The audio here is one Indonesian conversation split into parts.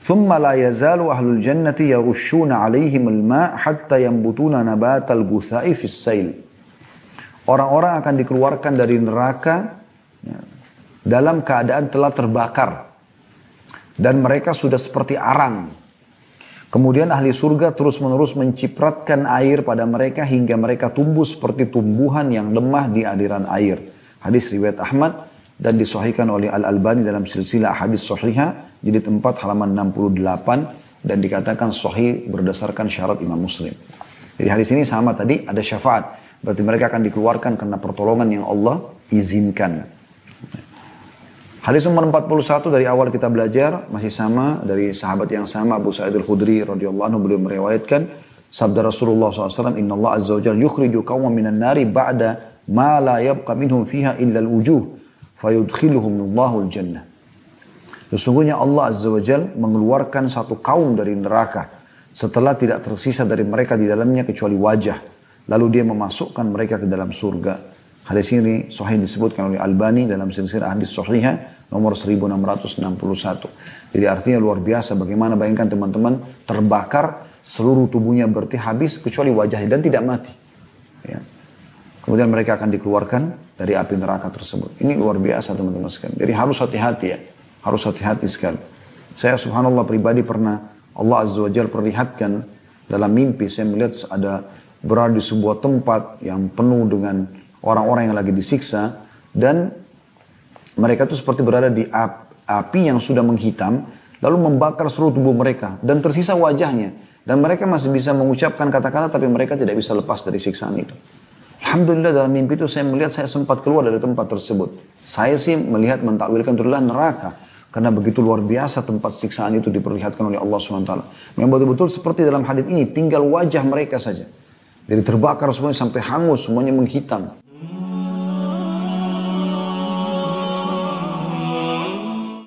Thumma la yazalu ahlul jannati yarushuna alaihim al-ma' hatta yambutuna nabatal gutha'i fis sail. Orang-orang akan dikeluarkan dari neraka dalam keadaan telah terbakar. Dan mereka sudah seperti arang. Kemudian ahli surga terus-menerus mencipratkan air pada mereka hingga mereka tumbuh seperti tumbuhan yang lemah di aliran air. Hadis riwayat Ahmad dan disahihkan oleh Al-Albani dalam silsilah hadis sahihah jilid 4 halaman 68 dan dikatakan sahih berdasarkan syarat Imam Muslim. Jadi hadis ini sama tadi, ada syafaat. Berarti mereka akan dikeluarkan karena pertolongan yang Allah izinkan. Hadis nomor 41 dari awal kita belajar masih sama dari sahabat yang sama Abu Sa'id Al-Khudri radhiyallahu anhu, beliau meriwayatkan sabda Rasulullah SAW, Inna Allah Azza wa Jalla yukhriju qawman minan nari ba'da ma la yabqa minhum fiha illa al-wujuh fayudkhiluhum Allahul jannah. Sesungguhnya Allah Azza wa Jalla mengeluarkan satu kaum dari neraka setelah tidak tersisa dari mereka di dalamnya kecuali wajah, lalu dia memasukkan mereka ke dalam surga. Hadis ini sahih disebutkan oleh Albani dalam silsilah hadis sahihah nomor 1661. Jadi artinya luar biasa bagaimana, bayangkan teman-teman, terbakar seluruh tubuhnya berarti habis kecuali wajahnya dan tidak mati. Ya. Kemudian mereka akan dikeluarkan dari api neraka tersebut. Ini luar biasa teman-teman sekalian. Jadi harus hati-hati ya. Harus hati-hati sekali. Saya subhanallah pribadi pernah Allah Azza wa Jalla perlihatkan dalam mimpi. Saya melihat ada berada di sebuah tempat yang penuh dengan orang-orang yang lagi disiksa. Dan mereka itu seperti berada di api yang sudah menghitam. Lalu membakar seluruh tubuh mereka. Dan tersisa wajahnya. Dan mereka masih bisa mengucapkan kata-kata tapi mereka tidak bisa lepas dari siksaan itu. Alhamdulillah dalam mimpi itu saya melihat saya sempat keluar dari tempat tersebut. Saya sih melihat mentakwilkan itu adalah neraka. Karena begitu luar biasa tempat siksaan itu diperlihatkan oleh Allah SWT. Memang betul-betul seperti dalam hadits ini, tinggal wajah mereka saja. Jadi terbakar semuanya sampai hangus, semuanya menghitam.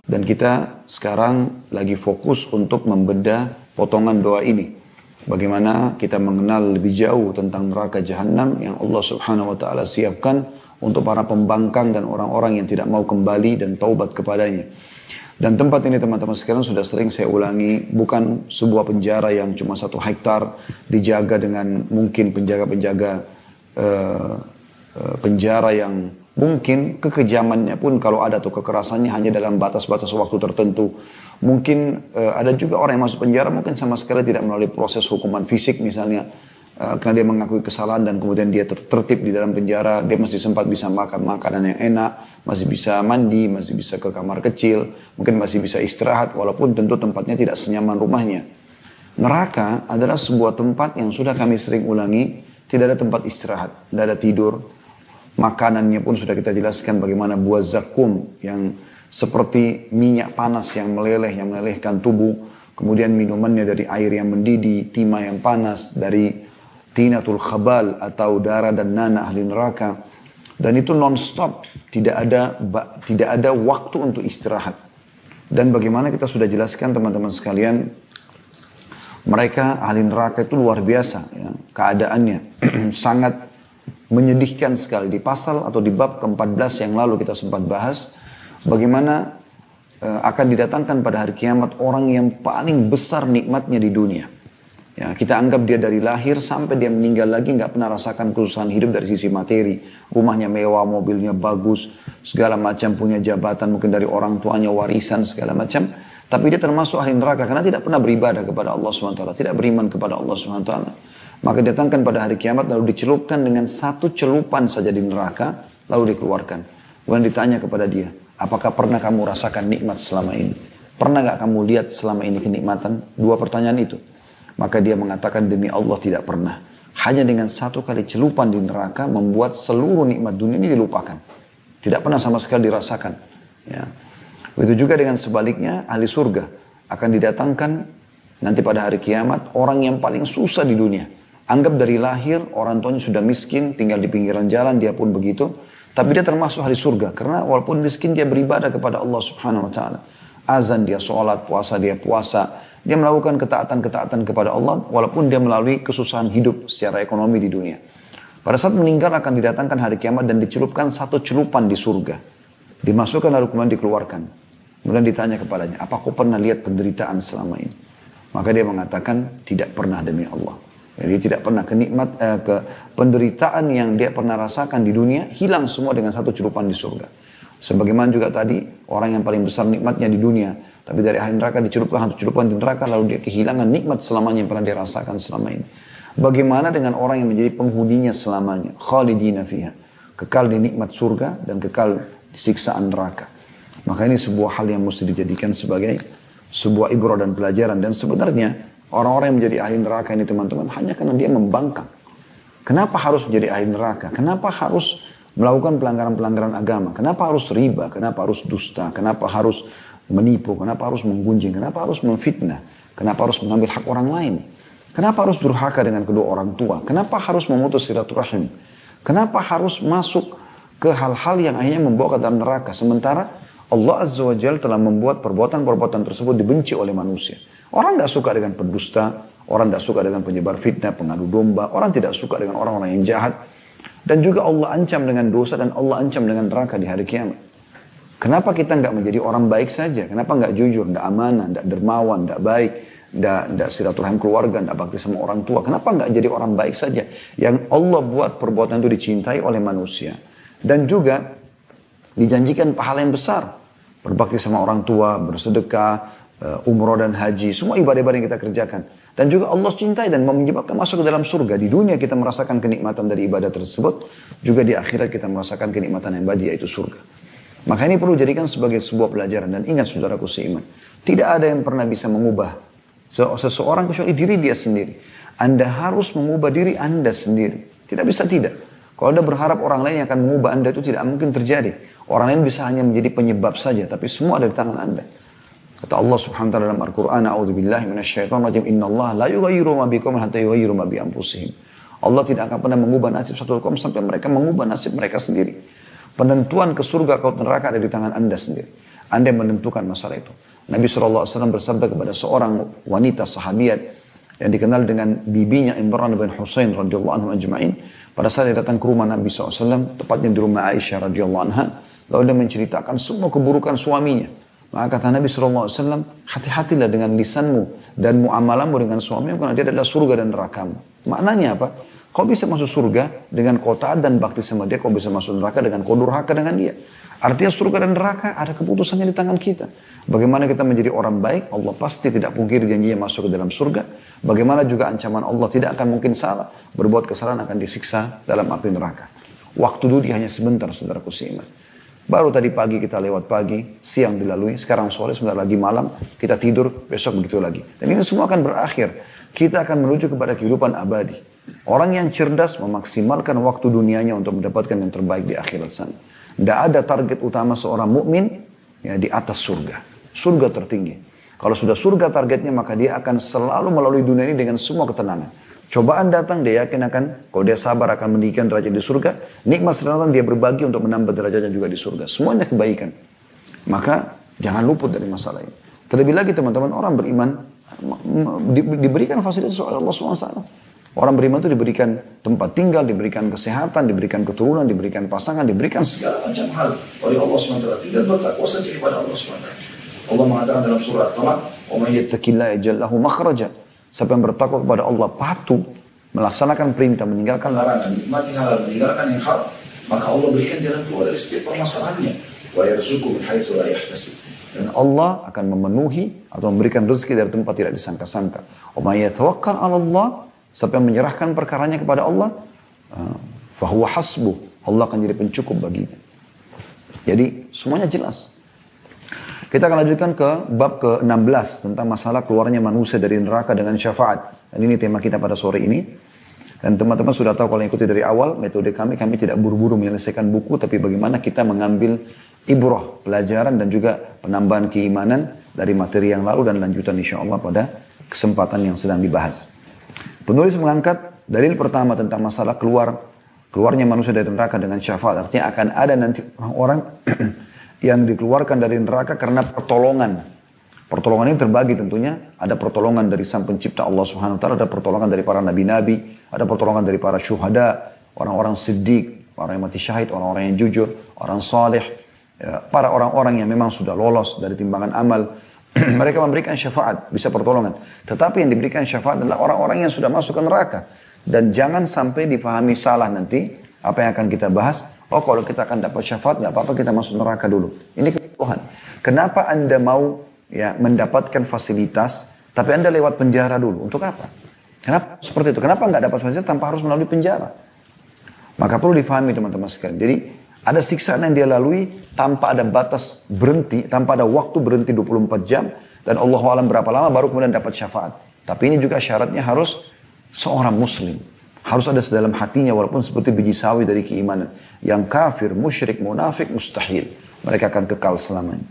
Dan kita sekarang lagi fokus untuk membedah potongan doa ini. Bagaimana kita mengenal lebih jauh tentang neraka jahanam yang Allah Subhanahu wa taala siapkan untuk para pembangkang dan orang-orang yang tidak mau kembali dan taubat kepadanya. Dan tempat ini teman-teman sekalian sudah sering saya ulangi, bukan sebuah penjara yang cuma 1 hektar dijaga dengan mungkin penjaga-penjaga penjara yang mungkin kekejamannya pun kalau ada tuh kekerasannya hanya dalam batas-batas waktu tertentu. Mungkin ada juga orang yang masuk penjara mungkin sama sekali tidak melalui proses hukuman fisik misalnya. Karena dia mengakui kesalahan dan kemudian dia tertib di dalam penjara. Dia masih sempat bisa makan makanan yang enak. Masih bisa mandi, masih bisa ke kamar kecil. Mungkin masih bisa istirahat walaupun tentu tempatnya tidak senyaman rumahnya. Neraka adalah sebuah tempat yang sudah kami sering ulangi. Tidak ada tempat istirahat, tidak ada tidur. Makanannya pun sudah kita jelaskan bagaimana buah zakum yang seperti minyak panas yang meleleh, yang melelehkan tubuh. Kemudian minumannya dari air yang mendidih, timah yang panas, dari tinatul khabal atau darah dan nanah ahli neraka. Dan itu non-stop, tidak ada waktu untuk istirahat. Dan bagaimana kita sudah jelaskan teman-teman sekalian, mereka ahli neraka itu luar biasa ya, keadaannya sangat menyedihkan sekali. Di pasal atau di bab ke-14 yang lalu kita sempat bahas bagaimana akan didatangkan pada hari kiamat orang yang paling besar nikmatnya di dunia. Ya, kita anggap dia dari lahir sampai dia meninggal lagi nggak pernah rasakan kesusahan hidup dari sisi materi. Rumahnya mewah, mobilnya bagus, segala macam, punya jabatan mungkin dari orang tuanya, warisan segala macam. Tapi dia termasuk ahli neraka karena tidak pernah beribadah kepada Allah SWT, tidak beriman kepada Allah SWT. Maka datangkan pada hari kiamat lalu dicelupkan dengan 1 celupan saja di neraka, lalu dikeluarkan. Kemudian ditanya kepada dia, apakah pernah kamu rasakan nikmat selama ini? Pernah gak kamu lihat selama ini kenikmatan? 2 pertanyaan itu. Maka dia mengatakan demi Allah tidak pernah. Hanya dengan 1 kali celupan di neraka membuat seluruh nikmat dunia ini dilupakan. Tidak pernah sama sekali dirasakan. Ya. Begitu juga dengan sebaliknya ahli surga akan didatangkan nanti pada hari kiamat orang yang paling susah di dunia. Anggap dari lahir orang tuanya sudah miskin, tinggal di pinggiran jalan, dia pun begitu. Tapi dia termasuk ahli surga karena walaupun miskin dia beribadah kepada Allah Subhanahu wa taala. Azan dia sholat, puasa dia puasa. Dia melakukan ketaatan-ketaatan kepada Allah walaupun dia melalui kesusahan hidup secara ekonomi di dunia. Pada saat meninggal akan didatangkan hari kiamat dan dicelupkan 1 celupan di surga. Dimasukkan lalu kemudian dikeluarkan. Kemudian ditanya kepadanya, apa kau pernah lihat penderitaan selama ini? Maka dia mengatakan, tidak pernah demi Allah. Jadi tidak pernah ke penderitaan yang dia pernah rasakan di dunia, hilang semua dengan satu celupan di surga. Sebagaimana juga tadi, orang yang paling besar nikmatnya di dunia, tapi dari ahli neraka dicelupkan satu celupan di neraka, lalu dia kehilangan nikmat selamanya yang pernah dia rasakan selama ini. Bagaimana dengan orang yang menjadi penghuninya selamanya? Khalidina fiha. Kekal di nikmat surga dan kekal di siksaan neraka. Maka ini sebuah hal yang mesti dijadikan sebagai sebuah ibrah dan pelajaran. Dan sebenarnya orang-orang yang menjadi ahli neraka ini teman-teman hanya karena dia membangkang. Kenapa harus menjadi ahli neraka? Kenapa harus melakukan pelanggaran-pelanggaran agama? Kenapa harus riba? Kenapa harus dusta? Kenapa harus menipu? Kenapa harus menggunjing? Kenapa harus memfitnah? Kenapa harus mengambil hak orang lain? Kenapa harus durhaka dengan kedua orang tua? Kenapa harus memutus silaturahim? Kenapa harus masuk ke hal-hal yang akhirnya membawa ke dalam neraka? Sementara Allah Azza wa Jalla telah membuat perbuatan-perbuatan tersebut dibenci oleh manusia. Orang tidak suka dengan pendusta, orang tidak suka dengan penyebar fitnah, pengadu domba, orang tidak suka dengan orang-orang yang jahat. Dan juga Allah ancam dengan dosa dan Allah ancam dengan neraka di hari kiamat. Kenapa kita nggak menjadi orang baik saja? Kenapa nggak jujur, nggak amanah, nggak dermawan, nggak baik, nggak silaturahim keluarga, nggak bakti sama orang tua? Kenapa nggak jadi orang baik saja? Yang Allah buat perbuatan itu dicintai oleh manusia. Dan juga dijanjikan pahala yang besar. Berbakti sama orang tua, bersedekah, umroh dan haji, semua ibadah-ibadah yang kita kerjakan. Dan juga Allah cintai dan menyebabkan masuk ke dalam surga. Di dunia kita merasakan kenikmatan dari ibadah tersebut, juga di akhirat kita merasakan kenikmatan yang abadi, yaitu surga. Maka ini perlu jadikan sebagai sebuah pelajaran. Dan ingat saudaraku seiman, tidak ada yang pernah bisa mengubah seseorang kecuali diri dia sendiri. Anda harus mengubah diri Anda sendiri. Tidak bisa tidak. Kalau Anda berharap orang lain yang akan mengubah Anda, itu tidak mungkin terjadi. Orang lain bisa hanya menjadi penyebab saja, tapi semua ada di tangan Anda. Kata Allah Subhanahu wa taala dalam Al-Qur'an, "A'udzubillahi minasyaitonir rajim. Innallaha la yughayyiru ma biqaumin hatta yughayyiru ma bi anfusihim." Allah tidak akan pernah mengubah nasib satu kaum sampai mereka mengubah nasib mereka sendiri. Penentuan ke surga atau neraka ada di tangan Anda sendiri. Anda yang menentukan masalah itu. Nabi SAW bersabda kepada seorang wanita sahabiat yang dikenal dengan bibinya Imran bin Husain radhiyallahu anhu ajma'in. Pada saat dia datang ke rumah Nabi SAW, tepatnya di rumah Aisyah radhiyallahu anha, lalu dia menceritakan semua keburukan suaminya. Maka kata Nabi SAW, hati-hatilah dengan lisanmu dan muamalanmu dengan suamimu, karena dia adalah surga dan nerakamu. Maknanya apa? Kau bisa masuk surga dengan kau taat dan bakti sama dia, kau bisa masuk neraka dengan kau durhaka dengan dia. Artinya surga dan neraka ada keputusannya di tangan kita. Bagaimana kita menjadi orang baik, Allah pasti tidak pungkiri janjinya masuk ke dalam surga. Bagaimana juga ancaman Allah tidak akan mungkin salah. Berbuat kesalahan akan disiksa dalam api neraka. Waktu dunia hanya sebentar, saudaraku seiman. Baru tadi pagi kita lewat pagi, siang dilalui, sekarang sore, sebentar lagi malam, kita tidur, besok begitu lagi. Dan ini semua akan berakhir. Kita akan menuju kepada kehidupan abadi. Orang yang cerdas memaksimalkan waktu dunianya untuk mendapatkan yang terbaik di akhirat sana. Tidak ada target utama seorang mukmin ya, di atas surga. Surga tertinggi. Kalau sudah surga targetnya, maka dia akan selalu melalui dunia ini dengan semua ketenangan. Cobaan datang, dia yakin akan, kalau dia sabar akan meninggikan derajat di surga. Nikmat sedang dia berbagi untuk menambah derajatnya juga di surga. Semuanya kebaikan. Maka jangan luput dari masalah ini. Terlebih lagi teman-teman, orang beriman diberikan fasilitas oleh Allah SWT. Orang beriman itu diberikan tempat tinggal, diberikan kesehatan, diberikan keturunan, diberikan pasangan, diberikan segala macam hal oleh Allah SWT. Tinggal bertakwa saja kepada Allah SWT. Allah mengatakan dalam surah At-Talaq, "Wa may yattaqillaha yaj'al lahu makhraja." Siapa yang bertakwa kepada Allah patuh melaksanakan perintah, meninggalkan larangan, menikmati halal, meninggalkan yang haram, maka Allah berikan jalan keluar dari setiap permasalahannya. Wa yarzuqhu min haitsu la yahtasib. Dan Allah akan memenuhi atau memberikan rezeki dari tempat tidak disangka-sangka. Wa may yatawakkal 'ala Allah, siapa yang menyerahkan perkaranya kepada Allah, fa huwa hasbuh. Allah akan jadi pencukup baginya. Jadi semuanya jelas. Kita akan lanjutkan ke bab ke-16 tentang masalah keluarnya manusia dari neraka dengan syafaat. Dan ini tema kita pada sore ini. Dan teman-teman sudah tahu kalau ikuti dari awal metode kami tidak buru-buru menyelesaikan buku, tapi bagaimana kita mengambil ibrah, pelajaran dan juga penambahan keimanan dari materi yang lalu dan lanjutan insya Allah pada kesempatan yang sedang dibahas. Penulis mengangkat dalil pertama tentang masalah keluarnya manusia dari neraka dengan syafaat. Artinya akan ada nanti orang-orang yang dikeluarkan dari neraka karena pertolongan. Pertolongan ini terbagi tentunya. Ada pertolongan dari sang pencipta Allah Subhanahu wa taala, ada pertolongan dari para nabi-nabi, ada pertolongan dari para syuhada, orang-orang siddiq, orang yang mati syahid, orang-orang yang jujur, orang saleh. ya, para orang-orang yang memang sudah lolos dari timbangan amal, mereka memberikan syafaat, bisa pertolongan. Tetapi yang diberikan syafaat adalah orang-orang yang sudah masuk ke neraka. Dan jangan sampai dipahami salah nanti, apa yang akan kita bahas, oh kalau kita akan dapat syafaat, nggak apa-apa kita masuk neraka dulu. Ini kebohongan. Kenapa Anda mau ya mendapatkan fasilitas, tapi Anda lewat penjara dulu? Untuk apa? Kenapa seperti itu? Kenapa nggak dapat fasilitas tanpa harus melalui penjara? Maka perlu difahami teman-teman sekalian. Jadi ada siksaan yang dia lalui tanpa ada batas berhenti, tanpa ada waktu berhenti 24 jam. Dan Allah alam berapa lama baru kemudian dapat syafaat. Tapi ini juga syaratnya harus seorang muslim. Harus ada sedalam hatinya walaupun seperti biji sawi dari keimanan. Yang kafir, musyrik, munafik, mustahil. Mereka akan kekal selamanya.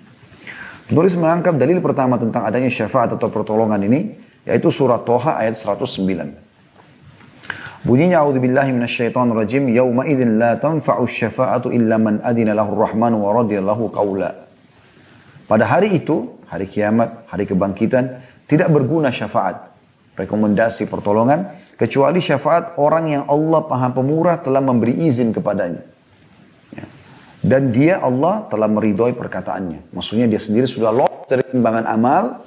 Penulis mengangkat dalil pertama tentang adanya syafaat atau pertolongan ini, yaitu surat Toha ayat 109. Bunyinya, A'udzubillahi minasyaitonirrajim, yauma idzin la tanfa'u syafa'atu illa man adina lahu ar-rahman wa radiya lahu qawla. Pada hari itu, hari kiamat, hari kebangkitan, tidak berguna syafaat, rekomendasi pertolongan, kecuali syafaat orang yang Allah Maha Pemurah telah memberi izin kepadanya. Ya. Dan dia, Allah, telah meridhoi perkataannya. Maksudnya dia sendiri sudah lolos dari timbangan amal.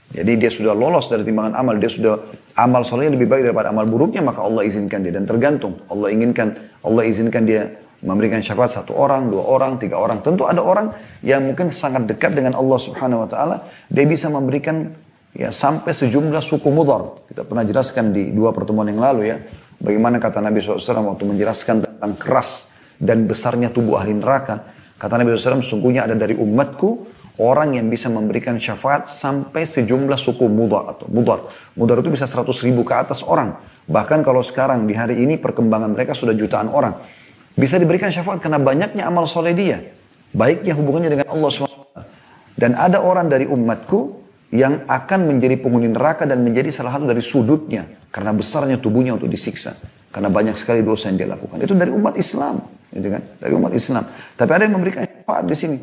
Jadi dia sudah lolos dari timbangan amal. Dia sudah amal solehnya lebih baik daripada amal buruknya, maka Allah izinkan dia. Dan tergantung. Allah izinkan dia memberikan syafaat 1 orang, 2 orang, 3 orang. Tentu ada orang yang mungkin sangat dekat dengan Allah Subhanahu Wa Taala. Dia bisa memberikan ya sampai sejumlah suku Mudhar. Kita pernah jelaskan di 2 pertemuan yang lalu ya. Bagaimana kata Nabi SAW waktu menjelaskan tentang keras dan besarnya tubuh ahli neraka. Kata Nabi SAW, sungguhnya ada dari umatku orang yang bisa memberikan syafaat sampai sejumlah suku Mudhar atau Mudhar. Mudhar itu bisa 100.000 ke atas orang. Bahkan kalau sekarang di hari ini perkembangan mereka sudah jutaan orang. Bisa diberikan syafaat karena banyaknya amal soleh dia. Baiknya hubungannya dengan Allah SWT. Dan ada orang dari umatku yang akan menjadi penghuni neraka dan menjadi salah satu dari sudutnya. Karena besarnya tubuhnya untuk disiksa. Karena banyak sekali dosa yang dia lakukan. Itu dari umat Islam. Gitu kan? Dari umat Islam. Tapi ada yang memberikan syafaat di sini.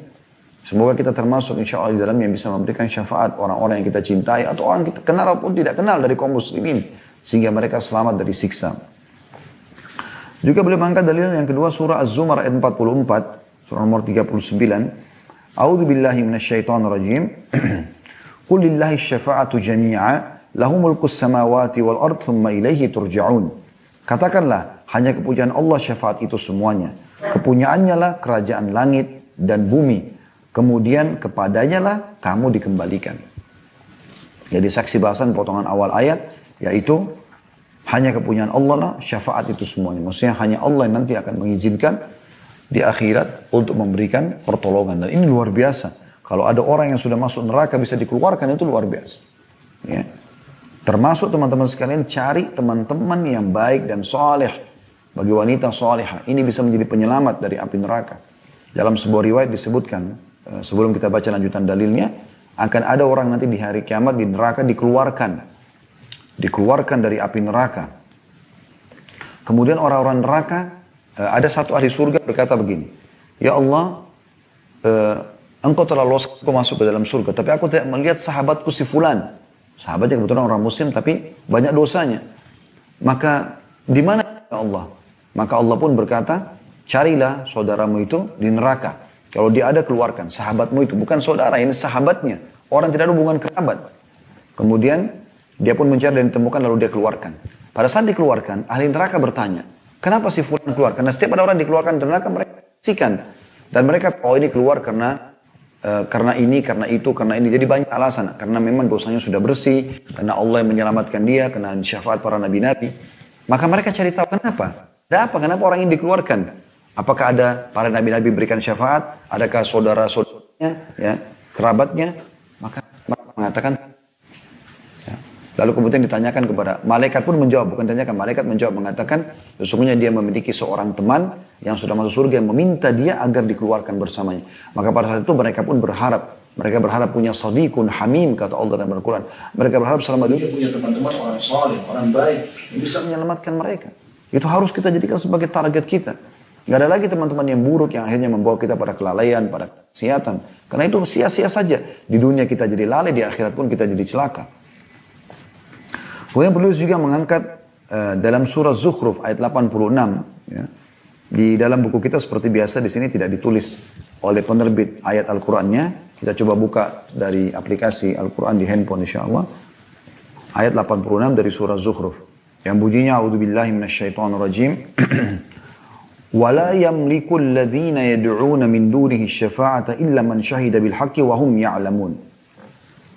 Semoga kita termasuk insya Allah di dalam yang bisa memberikan syafaat orang-orang yang kita cintai. Atau orang kita kenal ataupun tidak kenal dari kaum muslimin. Sehingga mereka selamat dari siksa. Juga boleh mengangkat dalil yang kedua surah Az-Zumar ayat 44. Surah nomor 39. A'udzubillahi minasyaitonirrajim. Qul lillahi syafa'atu jami'a lahu mulkus samawati wal ard thumma ilaihi turja'un. Katakanlah, hanya kepunyaan Allah syafaat itu semuanya. Kepunyaannya lah kerajaan langit dan bumi. Kemudian kepadanya lah kamu dikembalikan. Jadi saksi bahasan potongan awal ayat, yaitu hanya kepunyaan Allah lah syafaat itu semuanya. Maksudnya hanya Allah yang nanti akan mengizinkan di akhirat untuk memberikan pertolongan. Dan ini luar biasa. Kalau ada orang yang sudah masuk neraka bisa dikeluarkan, itu luar biasa. Ya. Termasuk teman-teman sekalian, cari teman-teman yang baik dan soleh. Bagi wanita solehah, ini bisa menjadi penyelamat dari api neraka. Dalam sebuah riwayat disebutkan, sebelum kita baca lanjutan dalilnya, akan ada orang nanti di hari kiamat di neraka dikeluarkan dari api neraka. Kemudian orang-orang neraka, ada satu ahli surga berkata begini, ya Allah, engkau telah lolos, aku masuk ke dalam surga. Tapi aku tidak melihat sahabatku si fulan. Sahabatnya kebetulan orang muslim tapi banyak dosanya. Maka di mana ya Allah? Maka Allah pun berkata, carilah saudaramu itu di neraka. Kalau dia ada, keluarkan. Sahabatmu itu bukan saudara, ini sahabatnya. Orang tidak ada hubungan kerabat. Kemudian dia pun mencari dan ditemukan lalu dia keluarkan. Pada saat dikeluarkan, ahli neraka bertanya, kenapa si fulan keluar? Karena setiap ada orang dikeluarkan dari neraka mereka saksikan. Dan mereka, oh ini keluar karena ini, karena itu, karena ini. Jadi banyak alasan. Karena memang dosanya sudah bersih. Karena Allah yang menyelamatkan dia. Karena syafaat para nabi-nabi. Maka mereka cari tahu kenapa. Ada apa? Kenapa orang ini dikeluarkan? Apakah ada para nabi-nabi berikan syafaat? Adakah saudara-saudaranya, ya, kerabatnya? Maka mengatakan. Ya. Lalu kemudian ditanyakan kepada malaikat pun menjawab. Bukan ditanyakan, malaikat menjawab mengatakan sesungguhnya dia memiliki seorang teman yang sudah masuk surga yang meminta dia agar dikeluarkan bersamanya. Maka pada saat itu mereka pun berharap. Mereka berharap punya sadiqun hamim, kata Allah dalam Al-Quran. Mereka berharap selama dunia punya teman-teman orang saleh, orang baik yang bisa menyelamatkan mereka. Itu harus kita jadikan sebagai target kita. Gak ada lagi teman-teman yang buruk yang akhirnya membawa kita pada kelalaian, pada kesehatan. Karena itu sia-sia saja. Di dunia kita jadi lalai, di akhirat pun kita jadi celaka. Kemudian penulis juga mengangkat dalam surah Zukhruf ayat 86. Ya. Di dalam buku kita seperti biasa di sini tidak ditulis oleh penerbit ayat Al-Qur'annya. Kita coba buka dari aplikasi Al-Qur'an di handphone insyaallah. Ayat 86 dari surah Zukhruf. Yang bunyinya a'udzubillahi minasyaitonirrajim. وَلَا يَمْلِكُ الَّذِينَ يَدْعُونَ مِنْ دُونِهِ الشَّفَاعَةَ إِلَّا مَنْ شَهِدَ بِالْحَقِّ وَهُمْ يَعْلَمُونَ.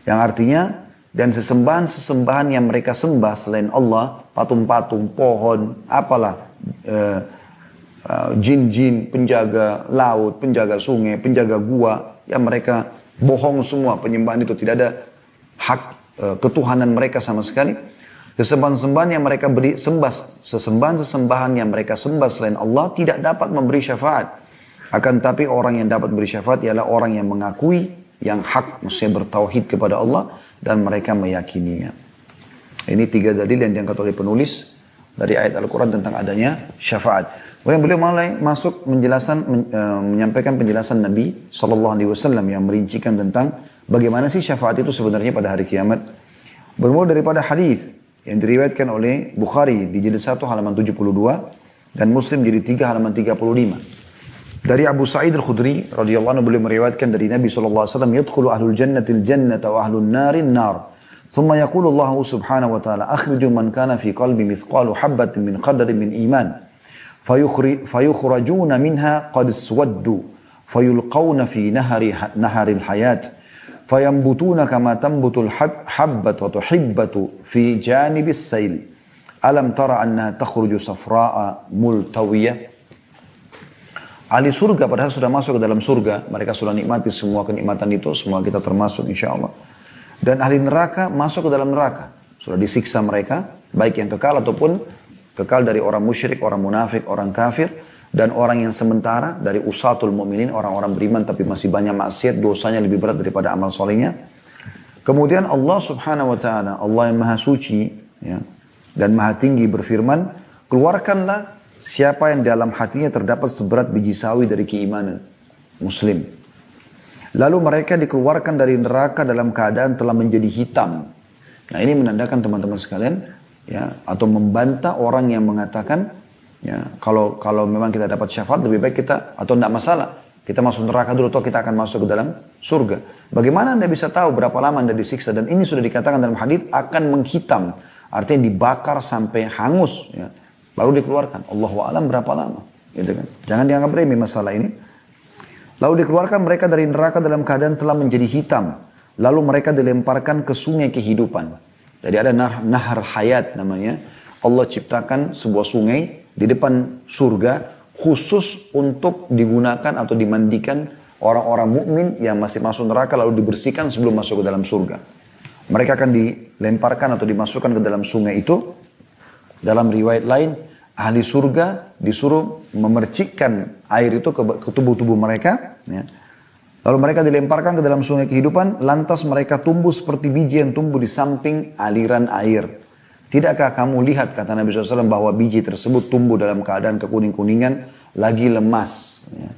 Yang artinya, dan sesembahan-sesembahan yang mereka sembah selain Allah, patung-patung, pohon, apalah, jin-jin, penjaga laut, penjaga sungai, penjaga gua, yang mereka bohong semua penyembahan itu, tidak ada hak ketuhanan mereka sama sekali. Sesembahan-sembahan yang mereka sesembahan-sesembahan yang mereka sembah selain Allah tidak dapat memberi syafaat. Akan tapi orang yang dapat memberi syafaat ialah orang yang mengakui yang hak, maksudnya bertauhid kepada Allah dan mereka meyakininya. Ini 3 dalil yang diangkat oleh penulis dari ayat Al-Quran tentang adanya syafaat. Kemudian beliau mulai masuk menyampaikan penjelasan Nabi SAW yang merincikan tentang bagaimana sih syafaat itu sebenarnya pada hari kiamat. Bermula daripada hadis yang diriwayatkan oleh Bukhari di jilid 1 halaman 72 dan Muslim jilid 3 halaman 35. Dari Abu Sa'id Al-Khudri radhiyallahu anhu beliau meriwayatkan dari Nabi sallallahu alaihi wasallam, "Yadkhulu ahlul jannatil jannata wa ahlun narin nar. Thumma yaqulu Allah subhanahu wa ta'ala, akhriju man kana fi qalbi mithqalu habatin min qadarin min iman. Fayukhrajuna minha qad iswaddu, fayulqawna fi naharil hayat. Fayambutuna kama tambutul habbat wa tuhibbatu fi janibis sail. Alam tara annaha takhruju safra'a multawiyah." Ahli surga padahal sudah masuk ke dalam surga, mereka sudah nikmati semua kenikmatan itu, semua kita termasuk insyaallah. Dan ahli neraka masuk ke dalam neraka, sudah disiksa mereka, baik yang kekal ataupun kekal dari orang musyrik, orang munafik, orang kafir, dan orang yang sementara dari usatul mu'minin, orang-orang beriman tapi masih banyak maksiat, dosanya lebih berat daripada amal solehnya. Kemudian Allah subhanahu wa ta'ala, Allah yang maha suci ya, dan maha tinggi berfirman, keluarkanlah siapa yang dalam hatinya terdapat seberat biji sawi dari keimanan muslim. Lalu mereka dikeluarkan dari neraka dalam keadaan telah menjadi hitam. Nah ini menandakan teman-teman sekalian, ya, atau membantah orang yang mengatakan, ya, kalau memang kita dapat syafaat lebih baik kita, atau tidak masalah, kita masuk neraka dulu atau kita akan masuk ke dalam surga. Bagaimana Anda bisa tahu berapa lama Anda disiksa? Dan ini sudah dikatakan dalam hadits akan menghitam, artinya dibakar sampai hangus, ya, baru dikeluarkan. Allahu a'lam berapa lama, gitu kan? Jangan dianggap remeh masalah ini. Lalu dikeluarkan mereka dari neraka dalam keadaan telah menjadi hitam. Lalu mereka dilemparkan ke sungai kehidupan. Jadi ada nahar hayat namanya. Allah ciptakan sebuah sungai di depan surga khusus untuk digunakan atau dimandikan orang-orang mukmin yang masih masuk neraka lalu dibersihkan sebelum masuk ke dalam surga. Mereka akan dilemparkan atau dimasukkan ke dalam sungai itu. Dalam riwayat lain, ahli surga disuruh memercikkan air itu ke tubuh-tubuh mereka. Ya. Lalu mereka dilemparkan ke dalam sungai kehidupan, lantas mereka tumbuh seperti biji yang tumbuh di samping aliran air. Tidakkah kamu lihat, kata Nabi SAW, bahwa biji tersebut tumbuh dalam keadaan kekuning-kuningan, lagi lemas. Ya.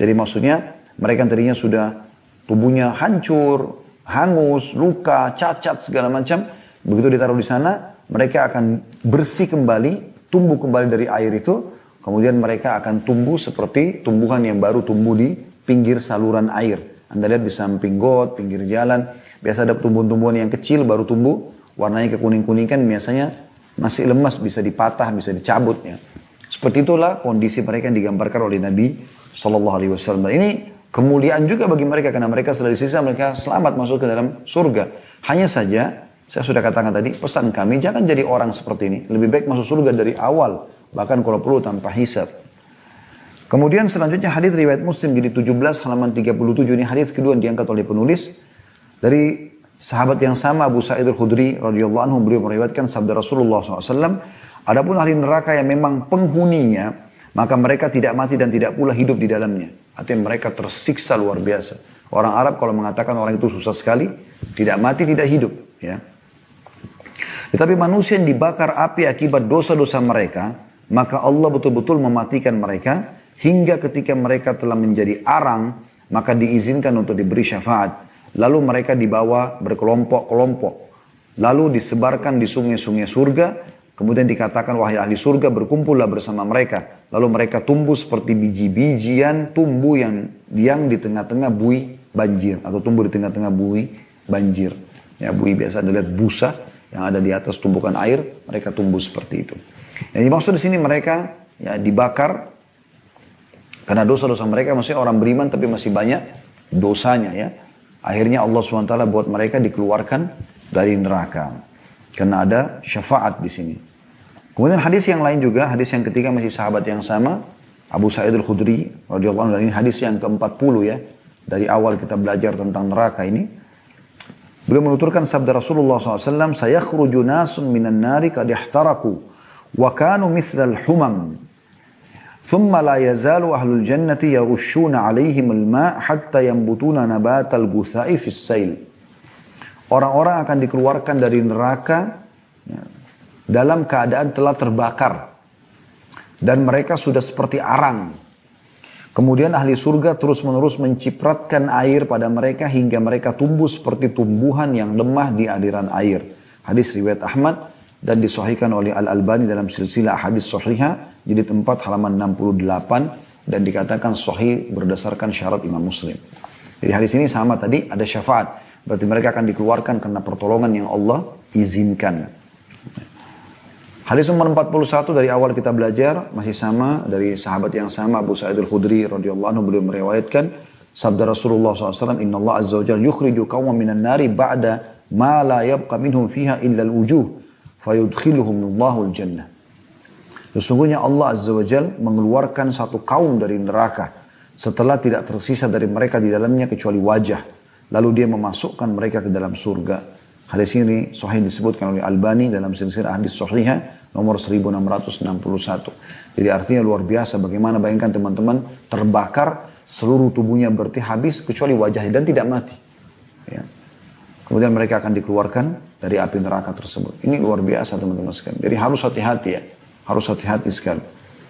Jadi maksudnya, mereka tadinya sudah tubuhnya hancur, hangus, luka, cacat, segala macam. Begitu ditaruh di sana, mereka akan bersih kembali, tumbuh kembali dari air itu, kemudian mereka akan tumbuh seperti tumbuhan yang baru tumbuh di pinggir saluran air. Anda lihat di samping got, pinggir jalan, biasa ada tumbuhan-tumbuhan yang kecil baru tumbuh, warnanya kekuning-kuningan, biasanya masih lemas, bisa dipatah, bisa dicabut. Ya. Seperti itulah kondisi mereka yang digambarkan oleh Nabi SAW. Ini kemuliaan juga bagi mereka, karena mereka setelah disisa, mereka selamat masuk ke dalam surga. Hanya saja, saya sudah katakan tadi, pesan kami, jangan jadi orang seperti ini. Lebih baik masuk surga dari awal, bahkan kalau perlu tanpa hisab. Kemudian selanjutnya hadis riwayat Muslim jadi 17 halaman 37, ini hadis kedua yang diangkat oleh penulis dari sahabat yang sama Abu Sa'id Al-Khudri radhiyallahu anhu, beliau meriwayatkan sabda Rasulullah SAW, adapun ahli neraka yang memang penghuninya, maka mereka tidak mati dan tidak pula hidup di dalamnya. Artinya mereka tersiksa luar biasa. Orang Arab kalau mengatakan orang itu susah sekali, tidak mati tidak hidup, ya. Tetapi manusia yang dibakar api akibat dosa-dosa mereka, maka Allah betul-betul mematikan mereka hingga ketika mereka telah menjadi arang, maka diizinkan untuk diberi syafaat. Lalu mereka dibawa berkelompok-kelompok, lalu disebarkan di sungai-sungai surga, Kemudian dikatakan, wahai ahli surga, berkumpullah bersama mereka. Lalu mereka tumbuh seperti biji-bijian tumbuh yang di tengah-tengah buih banjir. Atau tumbuh di tengah-tengah buih banjir. Ya, buih biasa Anda lihat busa yang ada di atas tumbukan air, mereka tumbuh seperti itu. Yang dimaksud di sini mereka ya dibakar karena dosa-dosa mereka, maksudnya orang beriman tapi masih banyak dosanya ya. Akhirnya Allah SWT buat mereka dikeluarkan dari neraka. Karena ada syafaat di sini. Kemudian hadis yang lain juga, hadis yang ketiga masih sahabat yang sama, Abu Sa'id Al-Khudri radhiyallahu anhu, ini hadis yang ke-40 ya. Dari awal kita belajar tentang neraka ini. Beliau menuturkan sabda Rasulullah SAW, "Sayakhruju nasun minan nari qad ihtaraku wa kanu mithlal humam. Thumma la yazalu ahlul jannati yarushuna 'alaihim al-ma' hatta yanbutuna nabatal gutha'i fis sail." Orang-orang akan dikeluarkan dari neraka ya, dalam keadaan telah terbakar. Dan mereka sudah seperti arang. Kemudian ahli surga terus-menerus mencipratkan air pada mereka hingga mereka tumbuh seperti tumbuhan yang lemah di aliran air. Hadis riwayat Ahmad dan disahihkan oleh Al-Albani dalam silsilah hadis sahihah jilid 4 halaman 68 dan dikatakan sahih berdasarkan syarat Imam Muslim. Jadi hadis ini sama tadi, ada syafaat. Berarti mereka akan dikeluarkan karena pertolongan yang Allah izinkan. Hadis nomor 41 dari awal kita belajar masih sama dari sahabat yang sama Abu Sa'id Al-Khudri radhiyallahu anhu, beliau meriwayatkan sabda Rasulullah SAW, "Inna Allah azza wa jalla yukhriju qauman minan nari ba'da ma la yabqa minhum fiha illa al-wujuh fayudkhiluhum Allahu al-jannah." Sesungguhnya Allah azza wa jalla mengeluarkan satu kaum dari neraka setelah tidak tersisa dari mereka di dalamnya kecuali wajah. Lalu dia memasukkan mereka ke dalam surga. Hadis ini sahih disebutkan oleh Albani dalam silsilah hadis sahihah nomor 1661. Jadi artinya luar biasa bagaimana, bayangkan teman-teman, terbakar seluruh tubuhnya berarti habis kecuali wajahnya dan tidak mati. Ya. Kemudian mereka akan dikeluarkan dari api neraka tersebut. Ini luar biasa teman-teman sekalian. Jadi harus hati-hati ya. Harus hati-hati sekali.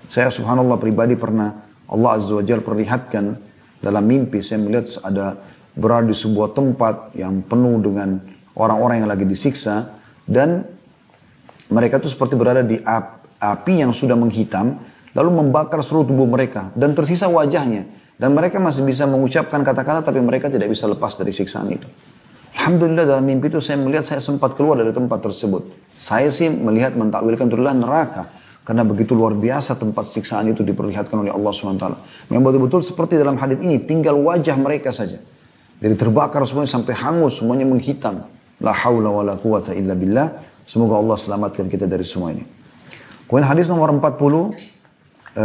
Saya subhanallah pribadi pernah Allah azza wa jalla perlihatkan dalam mimpi. Saya melihat ada berada di sebuah tempat yang penuh dengan orang-orang yang lagi disiksa dan mereka itu seperti berada di api yang sudah menghitam lalu membakar seluruh tubuh mereka dan tersisa wajahnya dan mereka masih bisa mengucapkan kata-kata tapi mereka tidak bisa lepas dari siksaan itu. Alhamdulillah dalam mimpi itu saya melihat saya sempat keluar dari tempat tersebut. Saya sih melihat mentakwilkan itu adalah neraka karena begitu luar biasa tempat siksaan itu diperlihatkan oleh Allah SWT. Memang betul-betul seperti dalam hadits ini tinggal wajah mereka saja. Jadi terbakar semuanya sampai hangus, semuanya menghitam. La haula wa la quwata illa billah. Semoga Allah selamatkan kita dari semua ini. Kemudian hadis nomor 42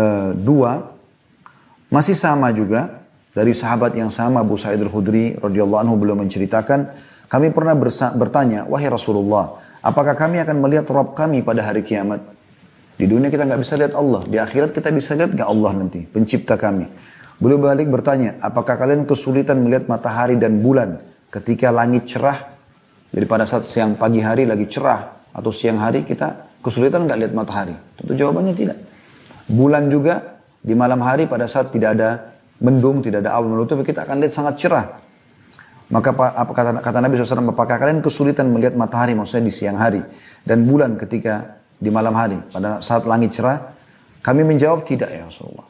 masih sama juga dari sahabat yang sama Abu Sa'id Al-Khudri radhiyallahu anhu, beliau menceritakan, kami pernah bertanya, wahai Rasulullah, apakah kami akan melihat Rabb kami pada hari kiamat? Di dunia kita nggak bisa lihat Allah, di akhirat kita bisa lihat nggak Allah nanti, pencipta kami. Beliau balik bertanya, apakah kalian kesulitan melihat matahari dan bulan ketika langit cerah? Jadi pada saat siang pagi hari lagi cerah atau siang hari kita kesulitan nggak lihat matahari? Tentu jawabannya tidak. Bulan juga di malam hari pada saat tidak ada mendung, tidak ada awan menutupi, kita akan lihat sangat cerah. Maka kata Nabi SAW, apakah kalian kesulitan melihat matahari maksudnya di siang hari dan bulan ketika di malam hari pada saat langit cerah? Kami menjawab tidak ya Rasulullah.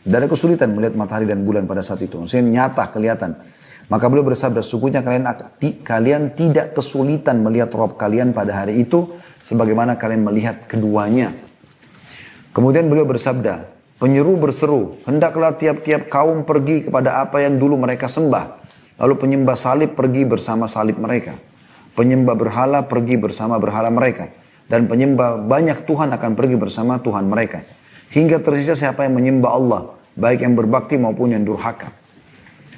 Tidak ada kesulitan melihat matahari dan bulan pada saat itu. Maksudnya nyata, kelihatan. Maka beliau bersabda, sesungguhnya kalian tidak kesulitan melihat Rabb kalian pada hari itu, sebagaimana kalian melihat keduanya. Kemudian beliau bersabda, penyeru berseru, hendaklah tiap-tiap kaum pergi kepada apa yang dulu mereka sembah. Lalu penyembah salib pergi bersama salib mereka. Penyembah berhala pergi bersama berhala mereka. Dan penyembah banyak Tuhan akan pergi bersama Tuhan mereka. Hingga tersisa siapa yang menyembah Allah, baik yang berbakti maupun yang durhaka.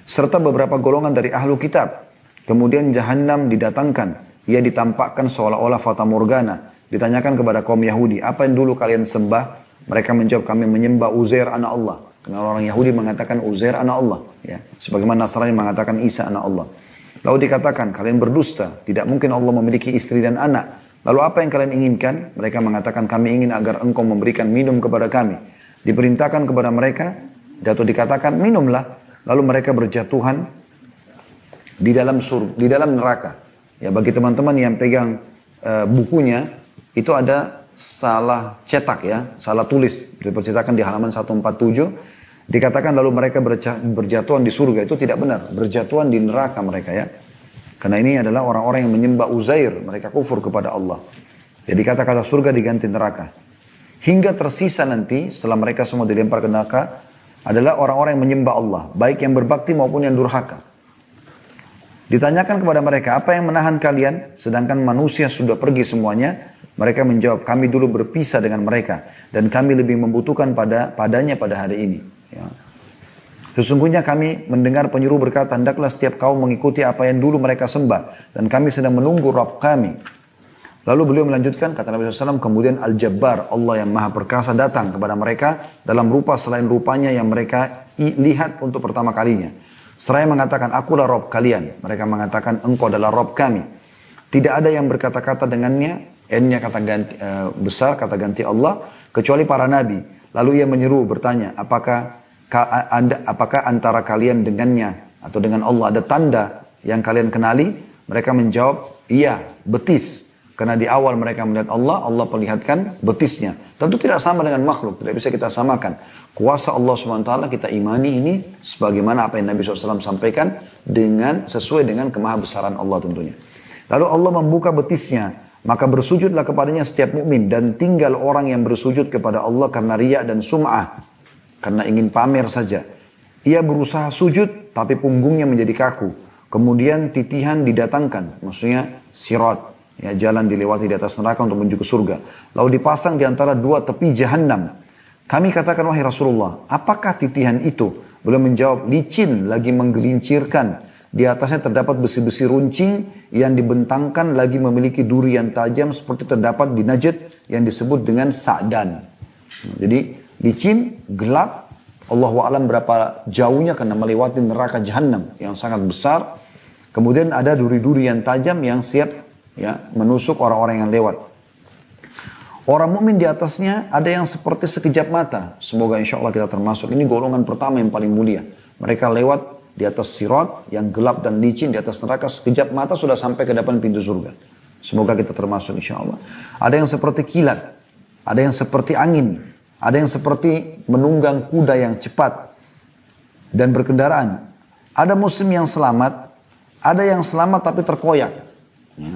Serta beberapa golongan dari ahlu kitab. Kemudian Jahannam didatangkan. Ia ditampakkan seolah-olah fata morgana. Ditanyakan kepada kaum Yahudi, apa yang dulu kalian sembah? Mereka menjawab, kami menyembah Uzair anak Allah. Karena orang Yahudi mengatakan Uzair anak Allah. Ya. Sebagaimana Nasrani mengatakan Isa anak Allah. Lalu dikatakan, kalian berdusta. Tidak mungkin Allah memiliki istri dan anak. Lalu apa yang kalian inginkan? Mereka mengatakan, kami ingin agar engkau memberikan minum kepada kami. Diperintahkan kepada mereka, atau dikatakan, minumlah. Lalu mereka berjatuhan di dalam neraka. Ya, bagi teman-teman yang pegang bukunya, itu ada salah cetak ya, salah tulis. Diperceritakan di halaman 147. Dikatakan lalu mereka berjatuhan di surga. Itu tidak benar. Berjatuhan di neraka mereka ya. Karena ini adalah orang-orang yang menyembah Uzair. Mereka kufur kepada Allah. Jadi kata-kata surga diganti neraka. Hingga tersisa nanti setelah mereka semua dilempar ke neraka adalah orang-orang yang menyembah Allah. Baik yang berbakti maupun yang durhaka. Ditanyakan kepada mereka, apa yang menahan kalian? Sedangkan manusia sudah pergi semuanya. Mereka menjawab, kami dulu berpisah dengan mereka. Dan kami lebih membutuhkan padanya pada hari ini. Ya. Sesungguhnya kami mendengar penyeru berkata, hendaklah setiap kaum mengikuti apa yang dulu mereka sembah. Dan kami sedang menunggu Rabb kami. Lalu beliau melanjutkan, kata Nabi SAW, kemudian Al-Jabbar, Allah yang maha perkasa datang kepada mereka dalam rupa selain rupanya yang mereka lihat untuk pertama kalinya. Seraya mengatakan, akulah Rabb kalian. Mereka mengatakan, engkau adalah Rabb kami. Tidak ada yang berkata-kata dengannya, N-nya kata ganti, besar, kata ganti Allah, kecuali para nabi. Lalu ia menyeru bertanya, apakah antara kalian dengannya atau dengan Allah ada tanda yang kalian kenali? Mereka menjawab, iya, betis. Karena di awal mereka melihat Allah, Allah perlihatkan betisnya. Tentu tidak sama dengan makhluk, tidak bisa kita samakan. Kuasa Allah SWT kita imani ini sebagaimana apa yang Nabi SAW sampaikan sesuai dengan kemahabesaran Allah tentunya. Lalu Allah membuka betisnya, maka bersujudlah kepadanya setiap mukmin dan tinggal orang yang bersujud kepada Allah karena riya dan sum'ah, karena ingin pamer saja. Ia berusaha sujud tapi punggungnya menjadi kaku. Kemudian titihan didatangkan, maksudnya sirat. Ya, jalan dilewati di atas neraka untuk menuju ke surga. Lalu dipasang di antara dua tepi jahannam. Kami katakan, wahai Rasulullah, apakah titihan itu? Beliau menjawab, licin lagi menggelincirkan. Di atasnya terdapat besi-besi runcing yang dibentangkan lagi memiliki duri yang tajam seperti terdapat di Najd yang disebut dengan Sa'dan. Jadi licin, gelap. Allahu a'lam berapa jauhnya karena melewati neraka jahannam yang sangat besar. Kemudian ada duri-duri yang tajam yang siap ya, menusuk orang-orang yang lewat. Orang mukmin di atasnya ada yang seperti sekejap mata. Semoga insya Allah kita termasuk. Ini golongan pertama yang paling mulia. Mereka lewat di atas sirat yang gelap dan licin di atas neraka. Sekejap mata sudah sampai ke depan pintu surga. Semoga kita termasuk insya Allah. Ada yang seperti kilat. Ada yang seperti angin. Ada yang seperti menunggang kuda yang cepat dan berkendaraan. Ada muslim yang selamat. Ada yang selamat tapi terkoyak. Ya.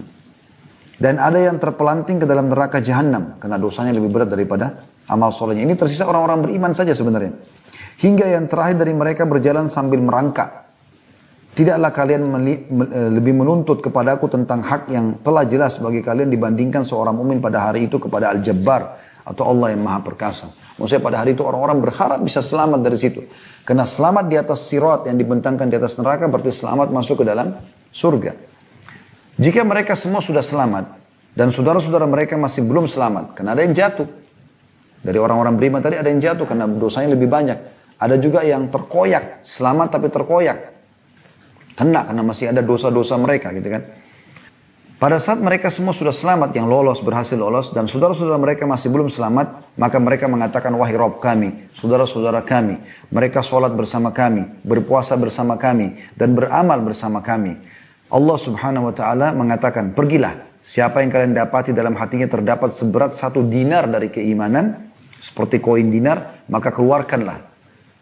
Dan ada yang terpelanting ke dalam neraka jahanam. Karena dosanya lebih berat daripada amal solehnya. Ini tersisa orang-orang beriman saja sebenarnya. Hingga yang terakhir dari mereka berjalan sambil merangkak. Tidaklah kalian lebih menuntut kepadaku tentang hak yang telah jelas bagi kalian dibandingkan seorang mukmin pada hari itu kepada Al-Jabbar. Atau Allah yang maha perkasa. Maksudnya pada hari itu orang-orang berharap bisa selamat dari situ. Karena selamat di atas sirat yang dibentangkan di atas neraka berarti selamat masuk ke dalam surga. Jika mereka semua sudah selamat dan saudara-saudara mereka masih belum selamat, karena ada yang jatuh. Dari orang-orang beriman tadi ada yang jatuh karena dosanya lebih banyak. Ada juga yang terkoyak, selamat tapi terkoyak. Kena karena masih ada dosa-dosa mereka gitu kan. Pada saat mereka semua sudah selamat, yang lolos, berhasil lolos, dan saudara-saudara mereka masih belum selamat, maka mereka mengatakan, wahai Rabb kami, saudara-saudara kami, mereka sholat bersama kami, berpuasa bersama kami, dan beramal bersama kami. Allah subhanahu wa ta'ala mengatakan, pergilah, siapa yang kalian dapati dalam hatinya terdapat seberat 1 dinar dari keimanan, seperti koin dinar, maka keluarkanlah.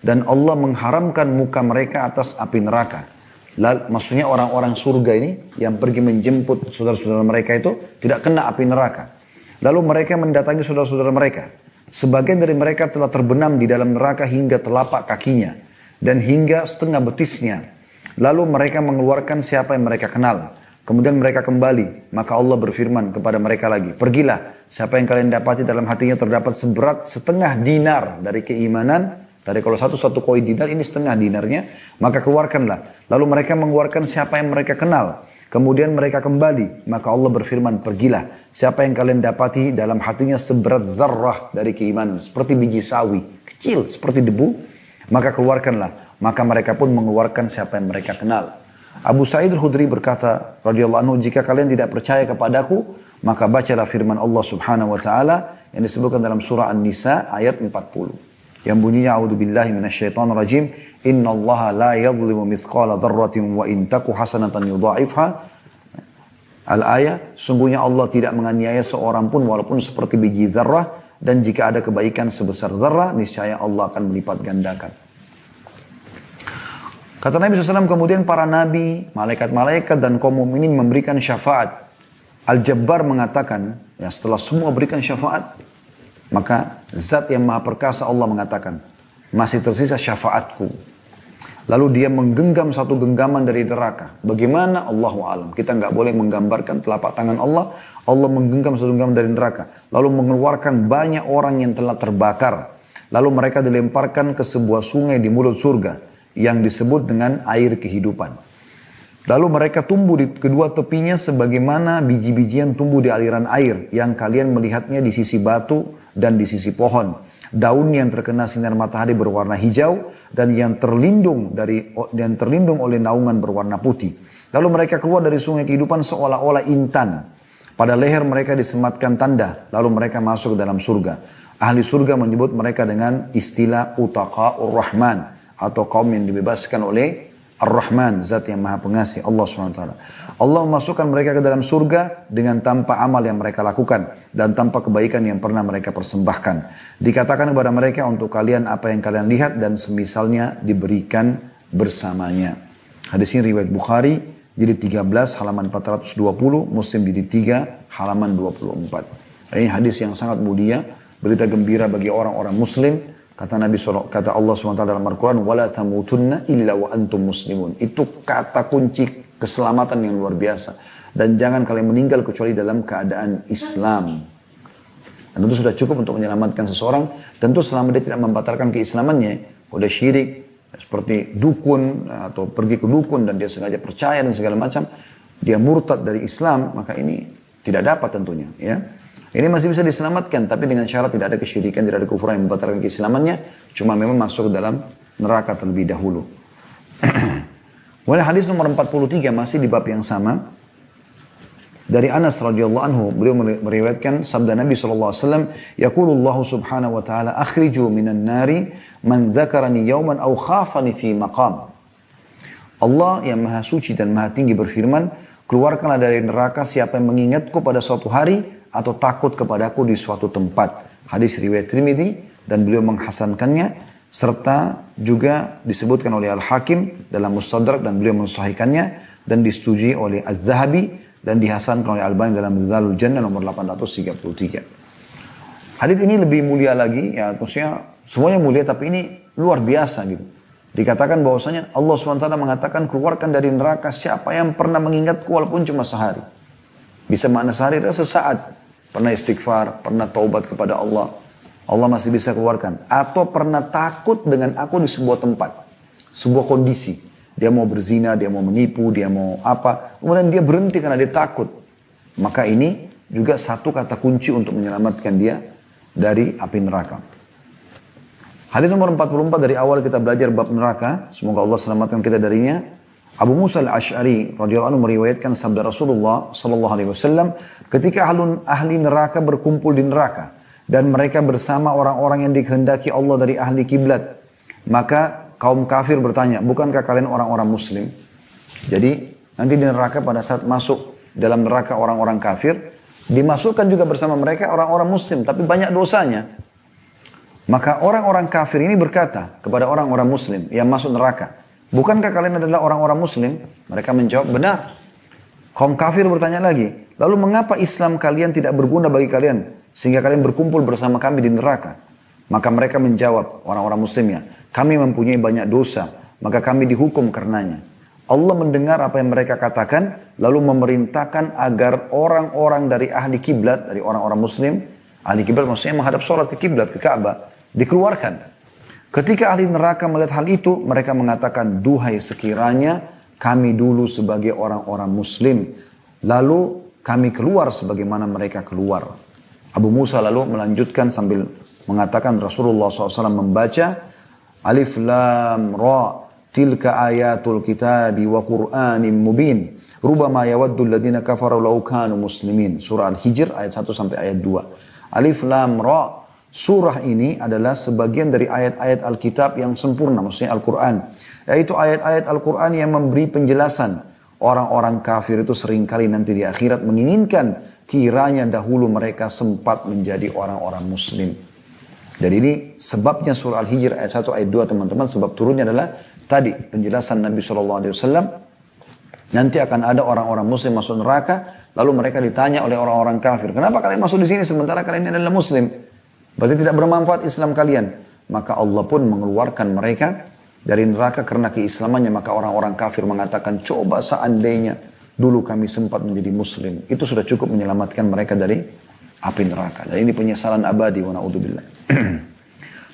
Dan Allah mengharamkan muka mereka atas api neraka. Maksudnya orang-orang surga ini, yang pergi menjemput saudara-saudara mereka itu, tidak kena api neraka. Lalu mereka mendatangi saudara-saudara mereka. Sebagian dari mereka telah terbenam di dalam neraka hingga telapak kakinya, dan hingga setengah betisnya. Lalu mereka mengeluarkan siapa yang mereka kenal. Kemudian mereka kembali. Maka Allah berfirman kepada mereka lagi. Pergilah. Siapa yang kalian dapati dalam hatinya terdapat seberat setengah dinar dari keimanan. Tadi kalau satu koin dinar ini setengah dinarnya. Maka keluarkanlah. Lalu mereka mengeluarkan siapa yang mereka kenal. Kemudian mereka kembali. Maka Allah berfirman. Pergilah. Siapa yang kalian dapati dalam hatinya seberat zarrah dari keimanan. Seperti biji sawi. Kecil seperti debu. Maka keluarkanlah. Maka mereka pun mengeluarkan siapa yang mereka kenal. Abu Sa'id Al-Khudri berkata, radhiyallahu anhu, jika kalian tidak percaya kepadaku, maka bacalah firman Allah subhanahu wa ta'ala yang disebutkan dalam surah An-Nisa ayat 40. Yang bunyinya, a'udzubillahi minasyaitonir rajim, innallaha la yadhlimu mithqala dzarratin wa in taku hasanatan yudha'ifha. Al-ayah, sungguhnya Allah tidak menganiaya seorang pun walaupun seperti biji zarrah, dan jika ada kebaikan sebesar zarrah, niscaya Allah akan melipat gandakan. Kata Nabi SAW, kemudian para nabi, malaikat-malaikat dan kaum mukminin memberikan syafaat. Al-Jabbar mengatakan, ya setelah semua berikan syafaat, maka Zat yang Maha Perkasa Allah mengatakan, masih tersisa syafaatku. Lalu dia menggenggam satu genggaman dari neraka. Bagaimana? Allahu a'lam. Kita nggak boleh menggambarkan telapak tangan Allah. Allah menggenggam satu genggaman dari neraka. Lalu mengeluarkan banyak orang yang telah terbakar. Lalu mereka dilemparkan ke sebuah sungai di mulut surga yang disebut dengan air kehidupan. Lalu mereka tumbuh di kedua tepinya sebagaimana biji-bijian tumbuh di aliran air yang kalian melihatnya di sisi batu dan di sisi pohon. Daun yang terkena sinar matahari berwarna hijau dan yang terlindung oleh naungan berwarna putih. Lalu mereka keluar dari sungai kehidupan seolah-olah intan. Pada leher mereka disematkan tanda, lalu mereka masuk ke dalam surga. Ahli surga menyebut mereka dengan istilah utaqa'ur rahman, atau kaum yang dibebaskan oleh Ar-Rahman, Zat yang Maha Pengasih, Allah SWT. Allah memasukkan mereka ke dalam surga dengan tanpa amal yang mereka lakukan dan tanpa kebaikan yang pernah mereka persembahkan. Dikatakan kepada mereka, untuk kalian apa yang kalian lihat dan semisalnya diberikan bersamanya. Hadis ini riwayat Bukhari, jilid 13 halaman 420, Muslim jilid 3 halaman 24. Ini hadis yang sangat mulia, berita gembira bagi orang-orang muslim. Kata kata Allah SWT dalam Al-Quran, وَلَا تَمُوتُنَّ إِلَّا وَأَنْتُمْ مُسْلِمُونَ. Itu kata kunci keselamatan yang luar biasa. Dan jangan kalian meninggal kecuali dalam keadaan Islam. Dan itu sudah cukup untuk menyelamatkan seseorang. Tentu selama dia tidak membatalkan keislamannya, udah syirik, seperti dukun, atau pergi ke dukun dan dia sengaja percaya dan segala macam, dia murtad dari Islam, maka ini tidak dapat tentunya. Ya. Ini masih bisa diselamatkan, tapi dengan syarat tidak ada kesyirikan, tidak ada kufuran yang membatalkan keislamannya, cuma memang masuk dalam neraka terlebih dahulu. Kemudian hadis nomor 43 masih di bab yang sama. Dari Anas radhiyallahu anhu, beliau meriwayatkan sabda Nabi SAW, Yaqulullahu subhanahu wa ta'ala, akhriju minan nari man dzakarani yawman aw khafani fi maqam. Allah yang maha suci dan maha tinggi berfirman, keluarkanlah dari neraka siapa yang mengingatku pada suatu hari, atau takut kepadaku di suatu tempat. Hadis riwayat Tirmidzi dan beliau menghasankannya, serta juga disebutkan oleh Al-Hakim dalam Mustadrak dan beliau mensahihkannya dan disetujui oleh Az-Zahabi dan dihasankan oleh Albani dalam Dzalul Jannah nomor 833. Hadis ini lebih mulia lagi, ya maksudnya semuanya mulia tapi ini luar biasa gitu. Dikatakan bahwasanya Allah SWT mengatakan, keluarkan dari neraka siapa yang pernah mengingatku walaupun cuma sehari. Bisa makna sehari adalah sesaat. Pernah istighfar, pernah taubat kepada Allah. Allah masih bisa keluarkan. Atau pernah takut dengan aku di sebuah tempat. Sebuah kondisi. Dia mau berzina, dia mau menipu, dia mau apa. Kemudian dia berhenti karena dia takut. Maka ini juga satu kata kunci untuk menyelamatkan dia dari api neraka. Hadis nomor 44 dari awal kita belajar bab neraka. Semoga Allah selamatkan kita darinya. Abu Musa al-Ash'ari radhiyallahu anhu meriwayatkan sabda Rasulullah sallallahu alaihi wasallam, ketika ahli neraka berkumpul di neraka dan mereka bersama orang-orang yang dikehendaki Allah dari ahli kiblat, maka kaum kafir bertanya, bukankah kalian orang-orang muslim? Jadi nanti di neraka pada saat masuk dalam neraka orang-orang kafir, dimasukkan juga bersama mereka orang-orang muslim tapi banyak dosanya. Maka orang-orang kafir ini berkata kepada orang-orang muslim yang masuk neraka, bukankah kalian adalah orang-orang muslim? Mereka menjawab, benar. Kaum kafir bertanya lagi, lalu mengapa Islam kalian tidak berguna bagi kalian sehingga kalian berkumpul bersama kami di neraka? Maka mereka menjawab, orang-orang muslimnya, kami mempunyai banyak dosa, maka kami dihukum karenanya. Allah mendengar apa yang mereka katakan, lalu memerintahkan agar orang-orang dari ahli kiblat, dari orang-orang muslim, ahli kiblat maksudnya menghadap sholat ke kiblat, ke Ka'bah, dikeluarkan. Ketika ahli neraka melihat hal itu, mereka mengatakan, duhai sekiranya kami dulu sebagai orang-orang muslim, lalu kami keluar sebagaimana mereka keluar. Abu Musa lalu melanjutkan sambil mengatakan Rasulullah SAW membaca, Alif Lam Ra, tilka ayatul kitabi wa Qur'anim mubin, rubama yawaddu alladhina kafaru law kanu muslimin. Surah Al-Hijr ayat 1 sampai ayat 2. Alif Lam Ra, surah ini adalah sebagian dari ayat-ayat Alkitab yang sempurna, maksudnya Al-Quran. Yaitu ayat-ayat Al-Quran yang memberi penjelasan Orang-orang kafir itu seringkali nanti di akhirat menginginkan kiranya dahulu mereka sempat menjadi orang-orang muslim. Jadi ini sebabnya surah Al-Hijr ayat 1 ayat 2 teman-teman, sebab turunnya adalah tadi penjelasan Nabi SAW. Nanti akan ada orang-orang muslim masuk neraka, lalu mereka ditanya oleh orang-orang kafir, kenapa kalian masuk di sini sementara kalian ini adalah muslim? Berarti tidak bermanfaat Islam kalian. Maka Allah pun mengeluarkan mereka dari neraka karena keislamannya. Maka orang-orang kafir mengatakan, coba seandainya dulu kami sempat menjadi muslim. Itu sudah cukup menyelamatkan mereka dari api neraka. Dan ini penyesalan abadi, wa na'udzubillah.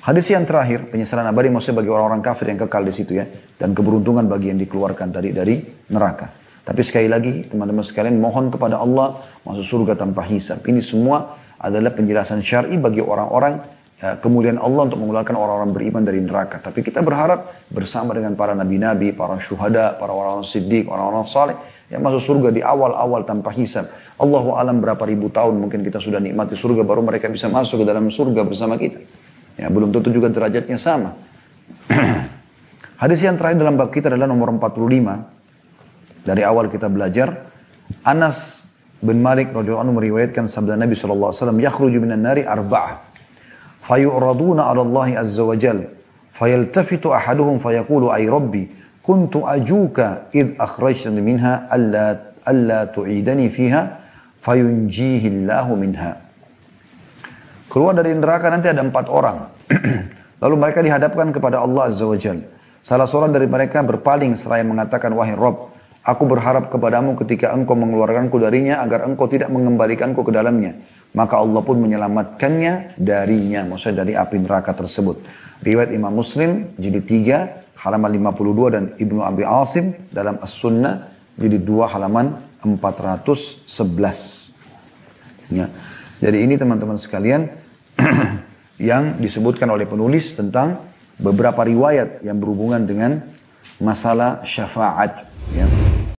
Hadis yang terakhir, penyesalan abadi maksudnya bagi orang-orang kafir yang kekal di situ ya. Dan keberuntungan bagi yang dikeluarkan tadi dari neraka. Tapi sekali lagi teman-teman sekalian, mohon kepada Allah masuk surga tanpa hisab. Ini semua adalah penjelasan syar'i bagi orang-orang kemuliaan Allah untuk mengeluarkan orang-orang beriman dari neraka. Tapi kita berharap bersama dengan para nabi-nabi, para syuhada, para orang-orang siddiq, orang-orang saleh yang masuk surga di awal-awal tanpa hisab. Allahu alam berapa ribu tahun mungkin kita sudah nikmati surga baru mereka bisa masuk ke dalam surga bersama kita. Ya, belum tentu juga derajatnya sama. Hadis yang terakhir dalam bab kita adalah nomor 45. Dari awal kita belajar, Anas bin Malik radhiyallahu anhu meriwayatkan sabda Nabi sallallahu alaihi wasallam, "Yakhruju minan nari arba'ah fayu'raduna 'ala Allah azza wa jalla fayaltafitu ahaduhum fayaqulu ay rabbi kuntu ajuka id akhrajtani minha alla tu'idani fiha fayunjihi Allahu minha." Keluar dari neraka nanti ada 4 orang. Lalu mereka dihadapkan kepada Allah azza wa jalla. Salah seorang dari mereka berpaling seraya mengatakan, "Wahai Rabb, aku berharap kepadamu ketika engkau mengeluarkanku darinya agar engkau tidak mengembalikanku ke dalamnya." Maka Allah pun menyelamatkannya darinya, maksudnya dari api neraka tersebut. Riwayat Imam Muslim, jilid 3, halaman 52 dan Ibnu Abi Asim dalam As-Sunnah, jilid 2, halaman 411. Ya. Jadi ini teman-teman sekalian yang disebutkan oleh penulis tentang beberapa riwayat yang berhubungan dengan masalah syafaat. Ya.